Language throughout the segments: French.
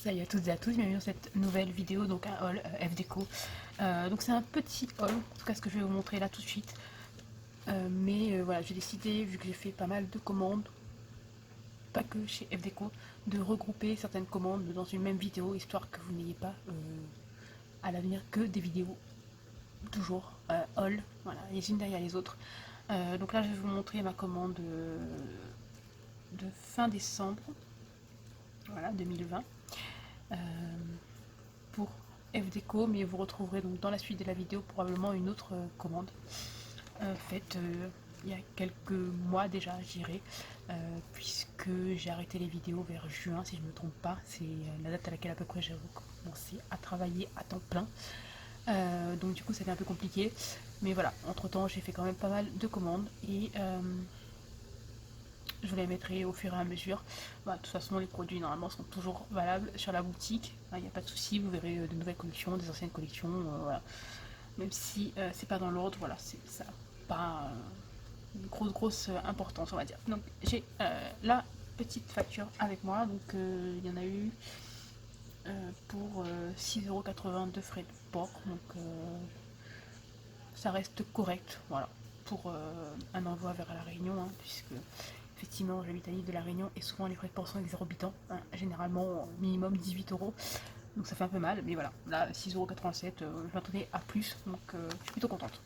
Salut à toutes et à tous, bienvenue dans cette nouvelle vidéo, donc un haul FDeco. Donc c'est un petit haul, en tout cas ce que je vais vous montrer là tout de suite. Voilà, j'ai décidé, vu que j'ai fait pas mal de commandes, pas que chez FDeco, de regrouper certaines commandes dans une même vidéo, histoire que vous n'ayez pas à l'avenir que des vidéos toujours haul, voilà, les unes derrière les autres. Donc là je vais vous montrer ma commande de fin décembre, voilà, 2020. Pour FDeco, mais vous retrouverez donc dans la suite de la vidéo probablement une autre commande faite il y a quelques mois déjà, j'irai, puisque j'ai arrêté les vidéos vers juin, si je ne me trompe pas. C'est la date à laquelle à peu près j'ai commencé à travailler à temps plein. Donc du coup, ça fait un peu compliqué. Mais voilà, entre temps, j'ai fait quand même pas mal de commandes et je vous les mettrai au fur et à mesure. Bah, de toute façon, les produits normalement sont toujours valables sur la boutique. Il n'y a pas de souci, vous verrez de nouvelles collections, des anciennes collections. Voilà. Même si c'est pas dans l'ordre, voilà, ça n'a pas une grosse importance, on va dire. Donc j'ai la petite facture avec moi. Donc il y en a eu pour 6,80 € de frais de port. Donc ça reste correct, voilà, pour un envoi vers la Réunion, hein, puisque effectivement j'habite à l'île de la Réunion et souvent les frais de port sont exorbitants, hein, généralement minimum 18 €, donc ça fait un peu mal, mais voilà, là 6,87 €, je m'attendais à plus, donc je suis plutôt contente.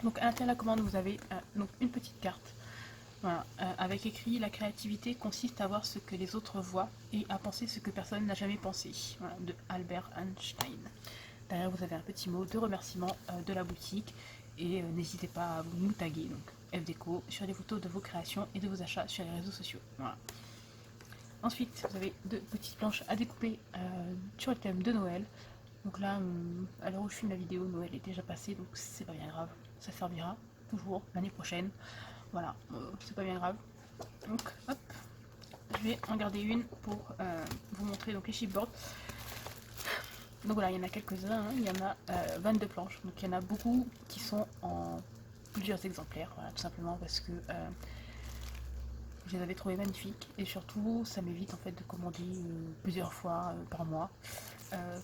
Donc à l'intérieur de la commande vous avez donc une petite carte, voilà, avec écrit: la créativité consiste à voir ce que les autres voient et à penser ce que personne n'a jamais pensé, voilà, de Albert Einstein. Derrière vous avez un petit mot de remerciement de la boutique et n'hésitez pas à vous nous taguer, donc FDeco, sur les photos de vos créations et de vos achats sur les réseaux sociaux. Voilà. Ensuite vous avez deux petites planches à découper sur le thème de Noël. Donc là, à l'heure où je filme la vidéo, Noël est déjà passé, donc c'est pas bien grave, ça servira toujours l'année prochaine. Voilà, c'est pas bien grave. Donc hop, je vais en garder une pour vous montrer donc les chipboards. Donc voilà, il y en a quelques-uns, hein. Il y en a 22 planches, donc il y en a beaucoup qui sont en plusieurs exemplaires, voilà, tout simplement parce que je les avais trouvés magnifiques et surtout ça m'évite en fait de commander plusieurs fois par mois,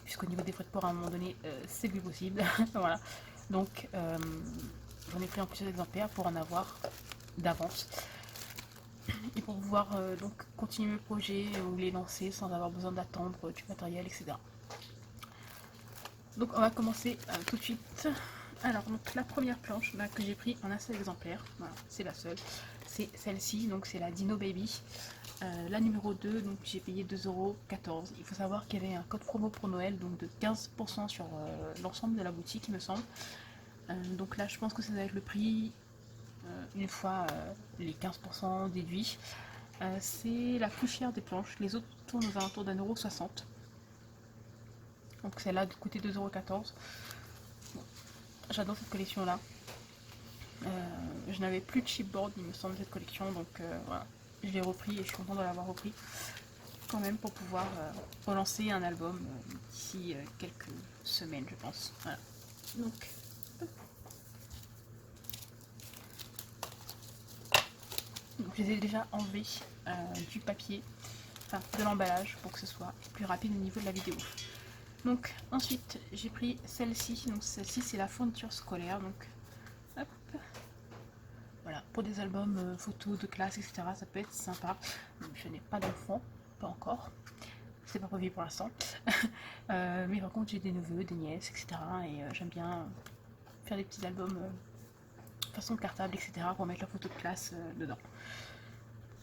puisqu'au niveau des frais de port à un moment donné c'est plus possible. Voilà, donc j'en ai pris en plusieurs exemplaires pour en avoir d'avance et pour pouvoir donc continuer le projet ou les lancer sans avoir besoin d'attendre du matériel, etc. Donc on va commencer tout de suite. Alors donc la première planche là, que j'ai pris en un seul exemplaire, voilà, c'est la seule, c'est celle-ci, donc c'est la Dino Baby. La numéro 2, donc j'ai payé 2,14 €. Il faut savoir qu'il y avait un code promo pour Noël, donc de 15% sur l'ensemble de la boutique, il me semble. Donc là je pense que ça doit être le prix une fois les 15% déduits. C'est la plus chère des planches, les autres tournent aux alentours d'1,60 €. Donc celle-là coûtait 2,14 €. Bon, j'adore cette collection là. Je n'avais plus de chipboard il me semble cette collection, donc voilà, je l'ai repris et je suis contente de l'avoir repris quand même pour pouvoir relancer un album d'ici quelques semaines je pense. Voilà. Donc je les ai déjà enlevés du papier, enfin de l'emballage, pour que ce soit plus rapide au niveau de la vidéo. Donc ensuite j'ai pris celle-ci, donc celle-ci c'est la fourniture scolaire, donc hop, voilà, pour des albums photos de classe, etc. ça peut être sympa. Donc, je n'ai pas d'enfants, pas encore, c'est pas prévu pour l'instant. Mais par contre j'ai des neveux, des nièces, etc. Et j'aime bien faire des petits albums façon cartable, etc. pour mettre la photo de classe dedans.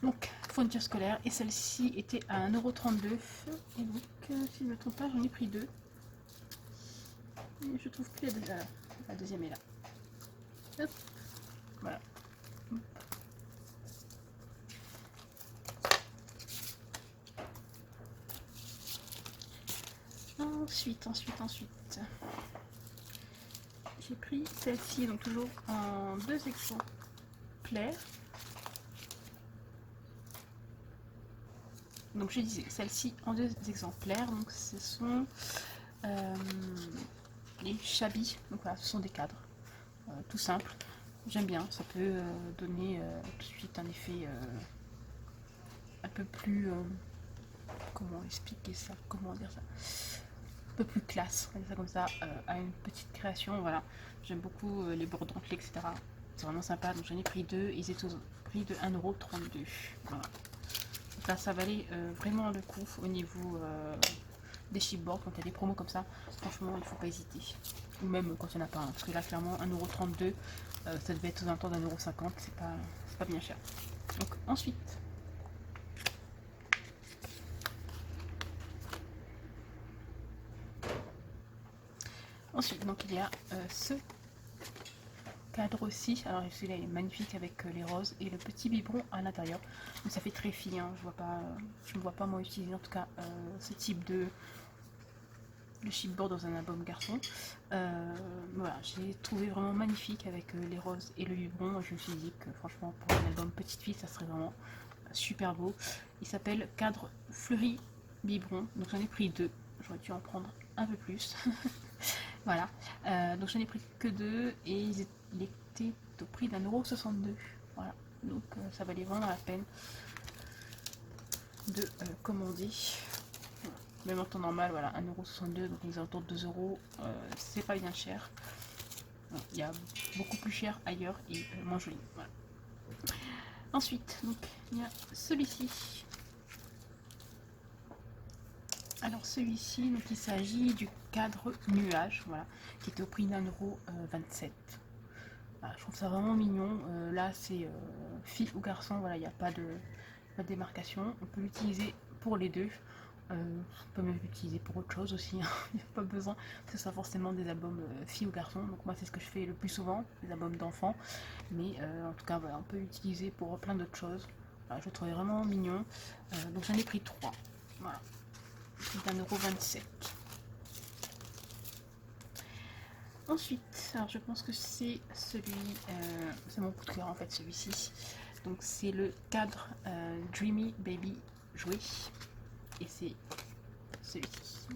Donc fourniture scolaire, et celle-ci était à 1,32 €. Et donc si je ne me trompe pas, j'en ai pris deux. Et je trouve plus la deuxième est là. Hop. Voilà. Ensuite, j'ai pris celle-ci, donc toujours en deux exemplaires. Donc je disais, celle-ci en deux exemplaires, donc ce sont les Shabby, donc voilà, ce sont des cadres, tout simples. J'aime bien, ça peut donner tout de suite un effet un peu plus comment expliquer ça, comment dire ça, un peu plus classe, on va dire ça comme ça, à une petite création. Voilà, j'aime beaucoup les bords dentelés, etc. C'est vraiment sympa, donc j'en ai pris deux, ils étaient au prix de 1,32 €. Voilà. Donc là, ça valait vraiment le coup au niveau des chipboards. Quand il y a des promos comme ça, franchement, il ne faut pas hésiter. Ou même quand il n'y en a pas, hein, parce que là, clairement, 1,32 €, ça devait être aux alentours d'1,50 €, c'est pas bien cher. Donc ensuite, donc il y a ce cadre aussi. Alors celui-là est magnifique avec les roses et le petit biberon à l'intérieur. Donc ça fait très fille, hein. Je ne vois pas moi utiliser en tout cas ce type de chipboard dans un album garçon. Voilà, j'ai trouvé vraiment magnifique avec les roses et le biberon. Je me suis dit que franchement pour un album petite fille ça serait vraiment super beau. Il s'appelle Cadre Fleuri Biberon, donc j'en ai pris deux, j'aurais dû en prendre un peu plus. Voilà, donc j'en ai pris que deux et il était au prix d'1,62 €. Voilà, donc ça valait vraiment la peine de commander. Même en temps normal, voilà, 1,62 €, donc les alentours de 2 €, c'est pas bien cher. Il y a beaucoup plus cher ailleurs et moins joli. Voilà. Ensuite, donc il y a celui-ci. Alors celui-ci, donc il s'agit du cadre nuage, voilà, qui était au prix d'1,27 €. Voilà, je trouve ça vraiment mignon. Là, c'est fille ou garçon, voilà, il n'y a pas de démarcation. On peut l'utiliser pour les deux. On peut même l'utiliser pour autre chose aussi. Hein. Il n'y a pas besoin que ce soit forcément des albums filles ou garçons. Donc moi, c'est ce que je fais le plus souvent, des albums d'enfants. Mais en tout cas, voilà, on peut l'utiliser pour plein d'autres choses. Voilà, je le trouvais vraiment mignon. Donc j'en ai pris 3. Voilà. d'1,27 €. Ensuite, alors je pense que c'est celui, c'est mon coup de cœur en fait celui-ci. Donc c'est le cadre Dreamy Baby jouet et c'est celui-ci.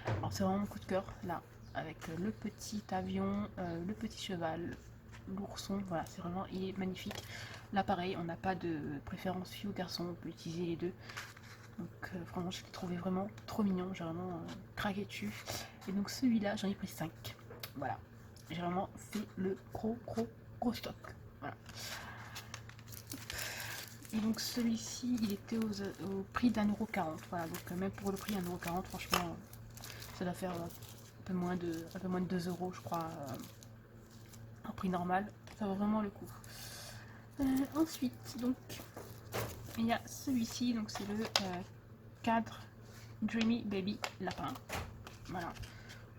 Alors c'est vraiment mon coup de cœur là, avec le petit avion, le petit cheval, l'ourson. Voilà, c'est vraiment, il est magnifique. Là pareil, on n'a pas de préférence fille ou garçon, on peut utiliser les deux. Donc vraiment, je l'ai trouvé vraiment trop mignon, j'ai vraiment craqué dessus. Et donc celui-là, j'en ai pris 5. Voilà, j'ai vraiment fait le gros stock. Voilà. Et donc celui-ci, il était au prix d'1,40 €. Voilà, donc même pour le prix 1,40 €, franchement, ça doit faire un peu moins de 2 € je crois, en prix normal. Ça vaut vraiment le coup. Ensuite, donc, il y a celui-ci, donc c'est le cadre Dreamy Baby Lapin. Voilà.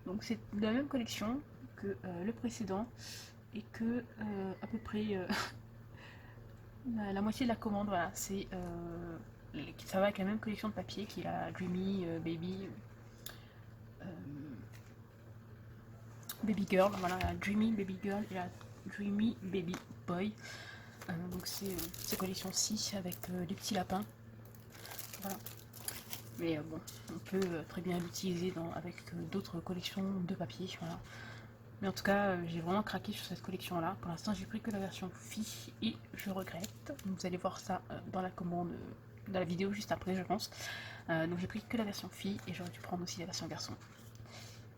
Donc c'est de la même collection que le précédent et que à peu près la moitié de la commande. Voilà, c'est ça va avec la même collection de papier qui est la Dreamy Baby Baby Girl. Voilà, la Dreamy Baby Girl et la Dreamy Baby Boy. Donc c'est ces collections-ci avec les petits lapins. Voilà. Mais bon, on peut très bien l'utiliser avec d'autres collections de papier. Voilà. Mais en tout cas, j'ai vraiment craqué sur cette collection-là. Pour l'instant, j'ai pris que la version fille et je regrette. Vous allez voir ça dans la commande, dans la vidéo juste après, je pense. Donc j'ai pris que la version fille et j'aurais dû prendre aussi la version garçon.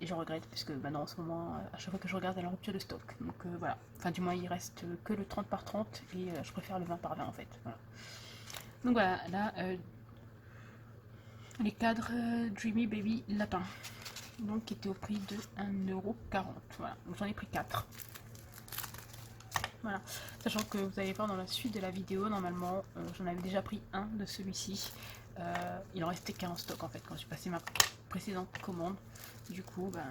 Et je regrette puisque maintenant en ce moment, à chaque fois que je regarde, elle est en rupture de stock. Donc voilà. Enfin, du moins, il reste que le 30 par 30 et je préfère le 20 par 20 en fait. Voilà. Donc voilà, là, les cadres Dreamy Baby Lapin. Donc qui était au prix de 1,40 €. Voilà, donc j'en ai pris 4. Voilà, sachant que vous allez voir dans la suite de la vidéo, normalement, j'en avais déjà pris un de celui-ci. Il en restait qu'un en stock en fait quand j'ai passé ma précédente commande. Du coup, ben,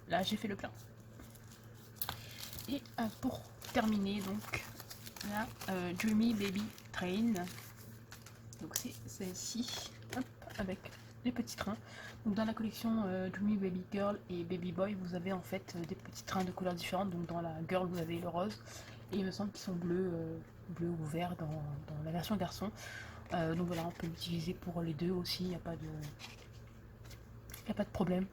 là j'ai fait le plein. Et pour terminer, donc, la Dreamy Baby Train. Donc c'est celle-ci, avec les petits trains. Donc dans la collection Dreamy Baby Girl et Baby Boy, vous avez en fait des petits trains de couleurs différentes. Donc dans la Girl, vous avez le rose. Et il me semble qu'ils sont bleus ou verts dans la version garçon. Donc voilà, on peut l'utiliser pour les deux aussi, il n'y a pas de problème.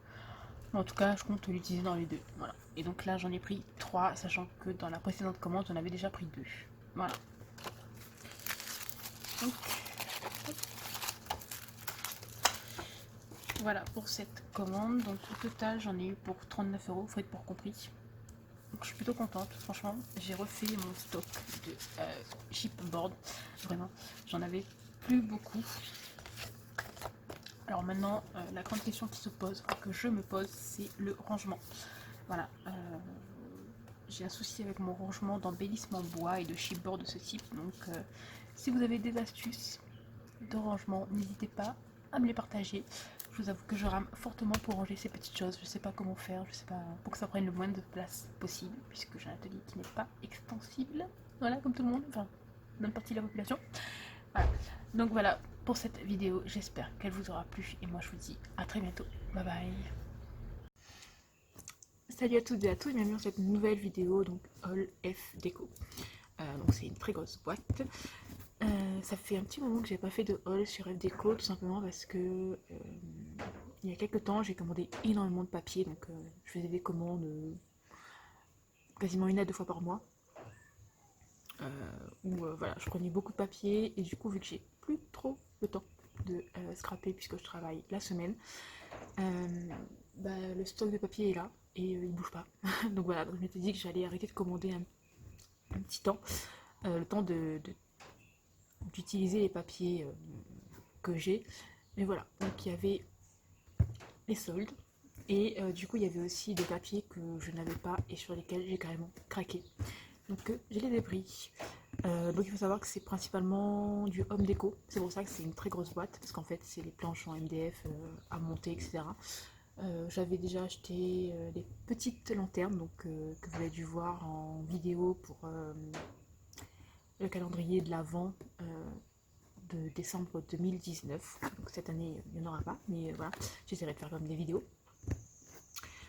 En tout cas, je compte l'utiliser dans les deux. Voilà. Et donc là, j'en ai pris 3, sachant que dans la précédente commande, j'en avais déjà pris 2. Voilà. Donc, Voilà pour cette commande. Donc au total j'en ai eu pour 39 euros, frais de port compris. Donc je suis plutôt contente, franchement. J'ai refait mon stock de chipboard. Vraiment, j'en avais plus beaucoup. Alors maintenant, la grande question qui se pose, que je me pose, c'est le rangement. Voilà, j'ai un souci avec mon rangement d'embellissement bois et de chipboard de ce type. Donc si vous avez des astuces de rangement, n'hésitez pas à me les partager. Je vous avoue que je rame fortement pour ranger ces petites choses. Je sais pas comment faire, je sais pas, pour que ça prenne le moins de place possible, puisque j'ai un atelier qui n'est pas extensible. Voilà, comme tout le monde, enfin, bonne partie de la population. Voilà. Donc voilà pour cette vidéo, j'espère qu'elle vous aura plu et moi je vous dis à très bientôt. Bye bye. Salut à toutes et à tous, bienvenue dans cette nouvelle vidéo, donc Haul F Déco. Donc c'est une très grosse boîte. Ça fait un petit moment que j'ai pas fait de haul sur F Déco, tout simplement parce que il y a quelques temps j'ai commandé énormément de papier, donc je faisais des commandes quasiment 1 à 2 fois par mois. Où voilà, je prenais beaucoup de papier et du coup vu que j'ai plus trop le temps de scraper puisque je travaille la semaine, le stock de papier est là et il bouge pas. Donc voilà, donc je m'étais dit que j'allais arrêter de commander un petit temps, le temps d'utiliser les papiers que j'ai. Mais voilà, donc il y avait les soldes et du coup il y avait aussi des papiers que je n'avais pas et sur lesquels j'ai carrément craqué. Donc je les ai pris. Donc il faut savoir que c'est principalement du home déco. C'est pour ça que c'est une très grosse boîte parce qu'en fait c'est les planches en MDF à monter, etc. J'avais déjà acheté des petites lanternes donc, que vous avez dû voir en vidéo pour le calendrier de l'Avent de décembre 2019. Donc cette année il n'y en aura pas, mais voilà, j'essaierai de faire comme des vidéos.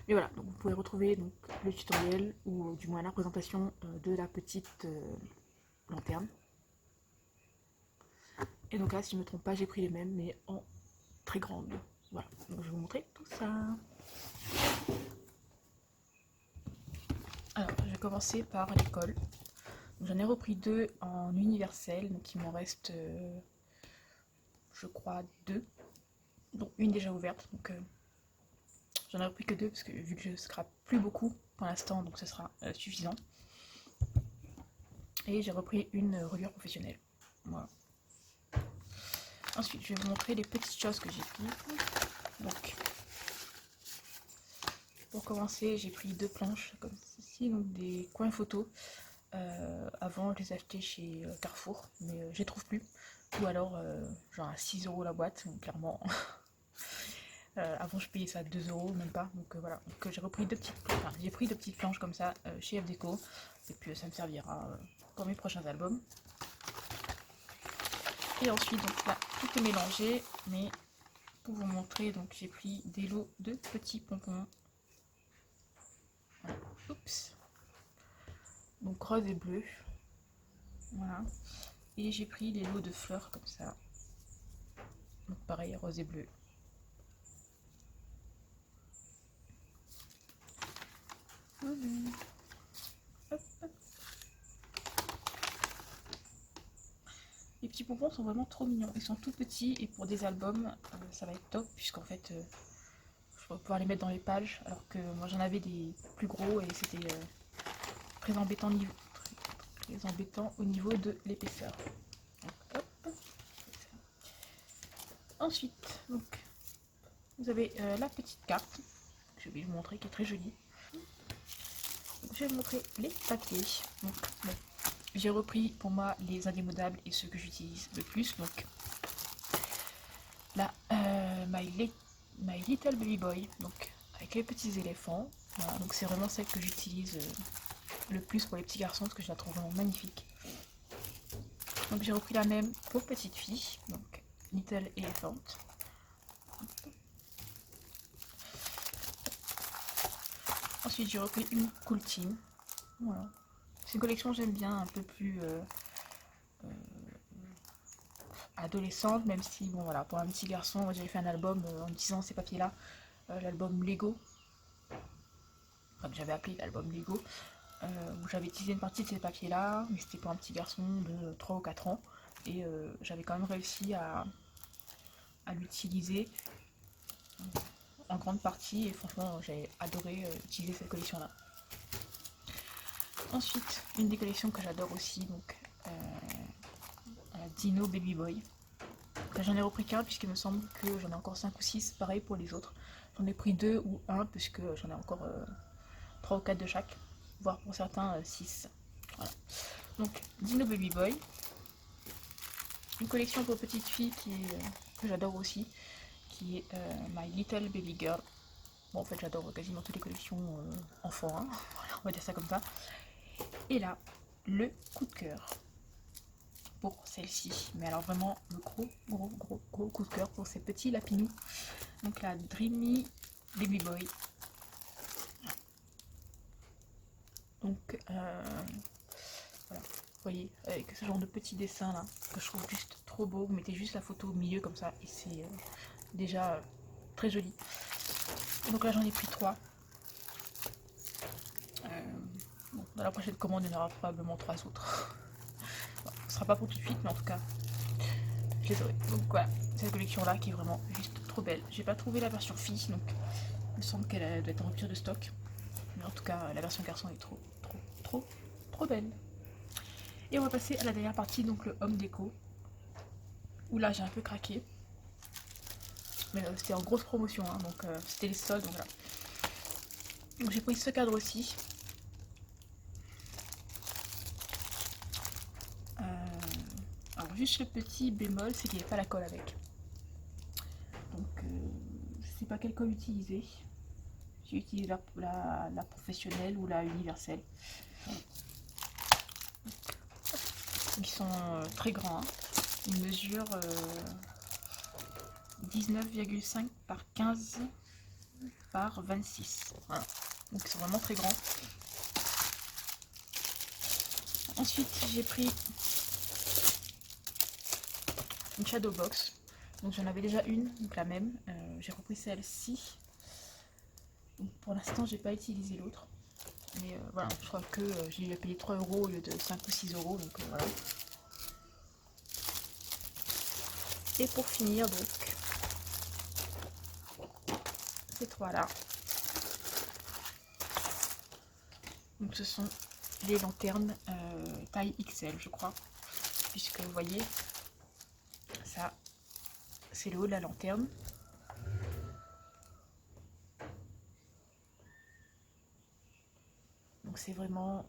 Mais voilà, donc vous pouvez retrouver donc, le tutoriel ou du moins la présentation de la petite lanterne. Et donc là, si je ne me trompe pas, j'ai pris les mêmes, mais en très grande. Voilà, donc je vais vous montrer tout ça. Alors, je vais commencer par l'école. J'en ai repris 2 en universel, donc il m'en reste, je crois, 2, dont une déjà ouverte. Donc j'en ai repris que 2 parce que vu que je scrape plus beaucoup pour l'instant, donc ce sera suffisant. Et j'ai repris une reliure professionnelle. Voilà. Ensuite, je vais vous montrer les petites choses que j'ai prises. Donc, pour commencer, j'ai pris 2 planches comme ceci, donc des coins photos. Avant, je les achetais chez Carrefour, mais je les trouve plus. Ou alors, genre à 6 euros la boîte, donc clairement. Avant, je payais ça à 2 euros, même pas. Donc voilà. Donc j'ai repris 2 petites, enfin, j'ai pris 2 petites planches comme ça chez F Déco. Et puis ça me servira pour mes prochains albums. Et ensuite, donc là, tout est mélangé, mais pour vous montrer, donc j'ai pris des lots de petits pompons. Voilà. Oups. Donc rose et bleu. Voilà. Et j'ai pris les lots de fleurs comme ça. Donc pareil, rose et bleu. Hop, hop. Les petits pompons sont vraiment trop mignons. Ils sont tout petits et pour des albums, ça va être top puisqu'en fait, je vais pouvoir les mettre dans les pages. Alors que moi j'en avais des plus gros et c'était très embêtant, très embêtant au niveau de l'épaisseur. Ensuite, donc, vous avez la petite carte que je vais vous montrer qui est très jolie. Donc, je vais vous montrer les papiers. Donc, bon, j'ai repris pour moi les indémodables et ceux que j'utilise le plus. Donc là, My Little Baby Boy, donc avec les petits éléphants. Voilà, donc c'est vraiment celle que j'utilise le plus pour les petits garçons parce que je la trouve vraiment magnifique. Donc j'ai repris la même pour petite fille, donc Little Elephant. Ensuite j'ai repris une Cool Team. Voilà. C'est une collection que j'aime bien, un peu plus adolescente, même si bon voilà, pour un petit garçon, j'avais fait un album en utilisant ces papiers là, l'album Lego, comme j'avais appelé l'album Lego, où j'avais utilisé une partie de ces papiers là, mais c'était pour un petit garçon de 3 ou 4 ans, et j'avais quand même réussi à l'utiliser en grande partie, et franchement j'ai adoré utiliser cette collection là. Ensuite, une des collections que j'adore aussi, donc Dino Baby Boy. J'en ai repris qu'un puisqu'il me semble que j'en ai encore 5 ou 6, pareil pour les autres. J'en ai pris 2 ou 1 puisque j'en ai encore 3 ou 4 de chaque, voire pour certains 6. Voilà. Donc Dino Baby Boy, une collection pour petites filles que j'adore aussi, qui est My Little Baby Girl. Bon, en fait j'adore quasiment toutes les collections enfants, hein. Voilà, on va dire ça comme ça. Et là, le coup de cœur pour celle-ci, mais alors vraiment le gros coup de cœur pour ces petits lapinous. Donc la Dreamy Baby Boy. Donc voilà, vous voyez, avec ce genre de petits dessins là, que je trouve juste trop beau. Vous mettez juste la photo au milieu comme ça, et c'est déjà très joli. Donc là j'en ai pris 3. Bon, dans la prochaine commande il y en aura probablement 3 autres. Bon, ce sera pas pour tout de suite, mais en tout cas je les aurai. Donc voilà, cette collection là qui est vraiment juste trop belle. J'ai pas trouvé la version fille, donc il me semble qu'elle doit être en rupture de stock. Mais en tout cas la version garçon est trop belle. Et on va passer à la dernière partie, donc le home déco, où là j'ai un peu craqué. Mais c'était en grosse promotion, hein, donc c'était les soldes, donc voilà. Donc j'ai pris ce cadre aussi. Alors juste le petit bémol, c'est qu'il n'y avait pas la colle avec. Donc je sais pas quelle colle utiliser. J'ai utilisé la professionnelle ou la universelle. Ils sont très grands, hein. Ils mesurent 19,5 par 15 par 26. Voilà. Donc ils sont vraiment très grands. Ensuite j'ai pris une shadow box. Donc j'en avais déjà une, donc la même. J'ai repris celle-ci. Pour l'instant j'ai pas utilisé l'autre. Mais voilà, je crois que j'ai payé 3 € au lieu de 5 ou 6 €. Donc voilà. Et pour finir donc ces 3 là. Donc ce sont les lanternes taille XL je crois. Puisque vous voyez, ça c'est le haut de la lanterne. Donc c'est vraiment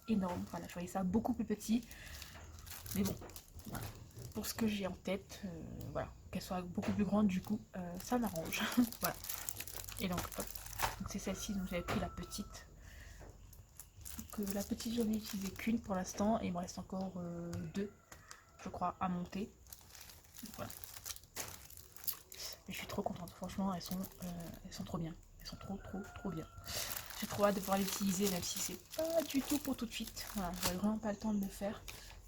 énorme. Voilà, je voyais ça beaucoup plus petit. Mais bon, voilà. Pour ce que j'ai en tête, voilà, qu'elle soit beaucoup plus grande du coup, ça m'arrange. Voilà. Et donc hop, c'est celle-ci, donc j'avais pris la petite. Donc la petite j'en ai utilisé qu'une pour l'instant, et il me reste encore 2, je crois, à monter. Donc, voilà. Et je suis trop contente, franchement elles sont trop bien. Elles sont trop bien. J'ai trop hâte de pouvoir l'utiliser, même si c'est pas du tout pour tout de suite. Voilà, j'avais vraiment pas le temps de le faire.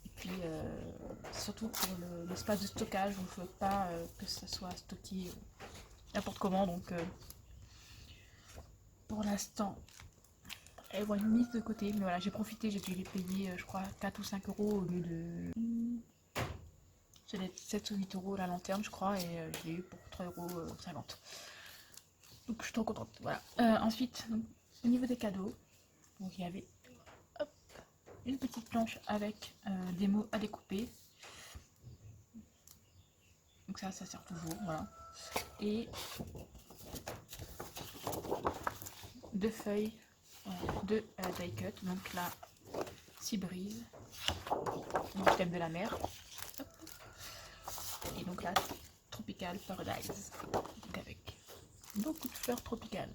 Et puis surtout pour l'espace de stockage, on ne veut pas que ça soit stocké n'importe comment. Donc pour l'instant, elles vont être mises de côté. Mais voilà, j'ai profité, j'ai dû les payer, je crois, 4 ou 5 € au lieu de... Ça doit être 7 ou 8 € la lanterne, je crois, et je l'ai eu pour 3,50 €. Donc je suis trop contente. Voilà. Ensuite, donc, au niveau des cadeaux, donc il y avait hop, une petite planche avec des mots à découper. Donc ça sert toujours, voilà. Et 2 feuilles de die cut. Donc la Sea Breeze, du thème de la mer. Hop. Et donc la Tropical Paradise. Donc avec beaucoup de fleurs tropicales.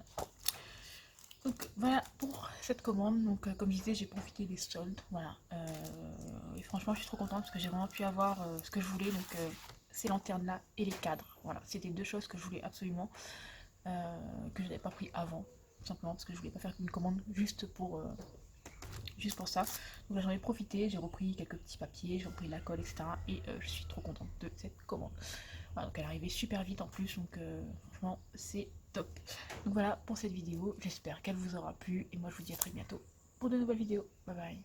Donc voilà pour cette commande. Donc comme je disais, j'ai profité des soldes. Voilà. Et franchement, je suis trop contente parce que j'ai vraiment pu avoir ce que je voulais. Donc ces lanternes là et les cadres. Voilà, c'était 2 choses que je voulais absolument, que je n'avais pas pris avant. Tout simplement parce que je voulais pas faire une commande juste pour ça. Donc là j'en ai profité, j'ai repris quelques petits papiers, j'ai repris la colle, etc. Et je suis trop contente de cette commande. Voilà, donc elle est arrivée super vite en plus, donc franchement c'est top. Donc voilà pour cette vidéo, j'espère qu'elle vous aura plu et moi je vous dis à très bientôt pour de nouvelles vidéos. Bye bye.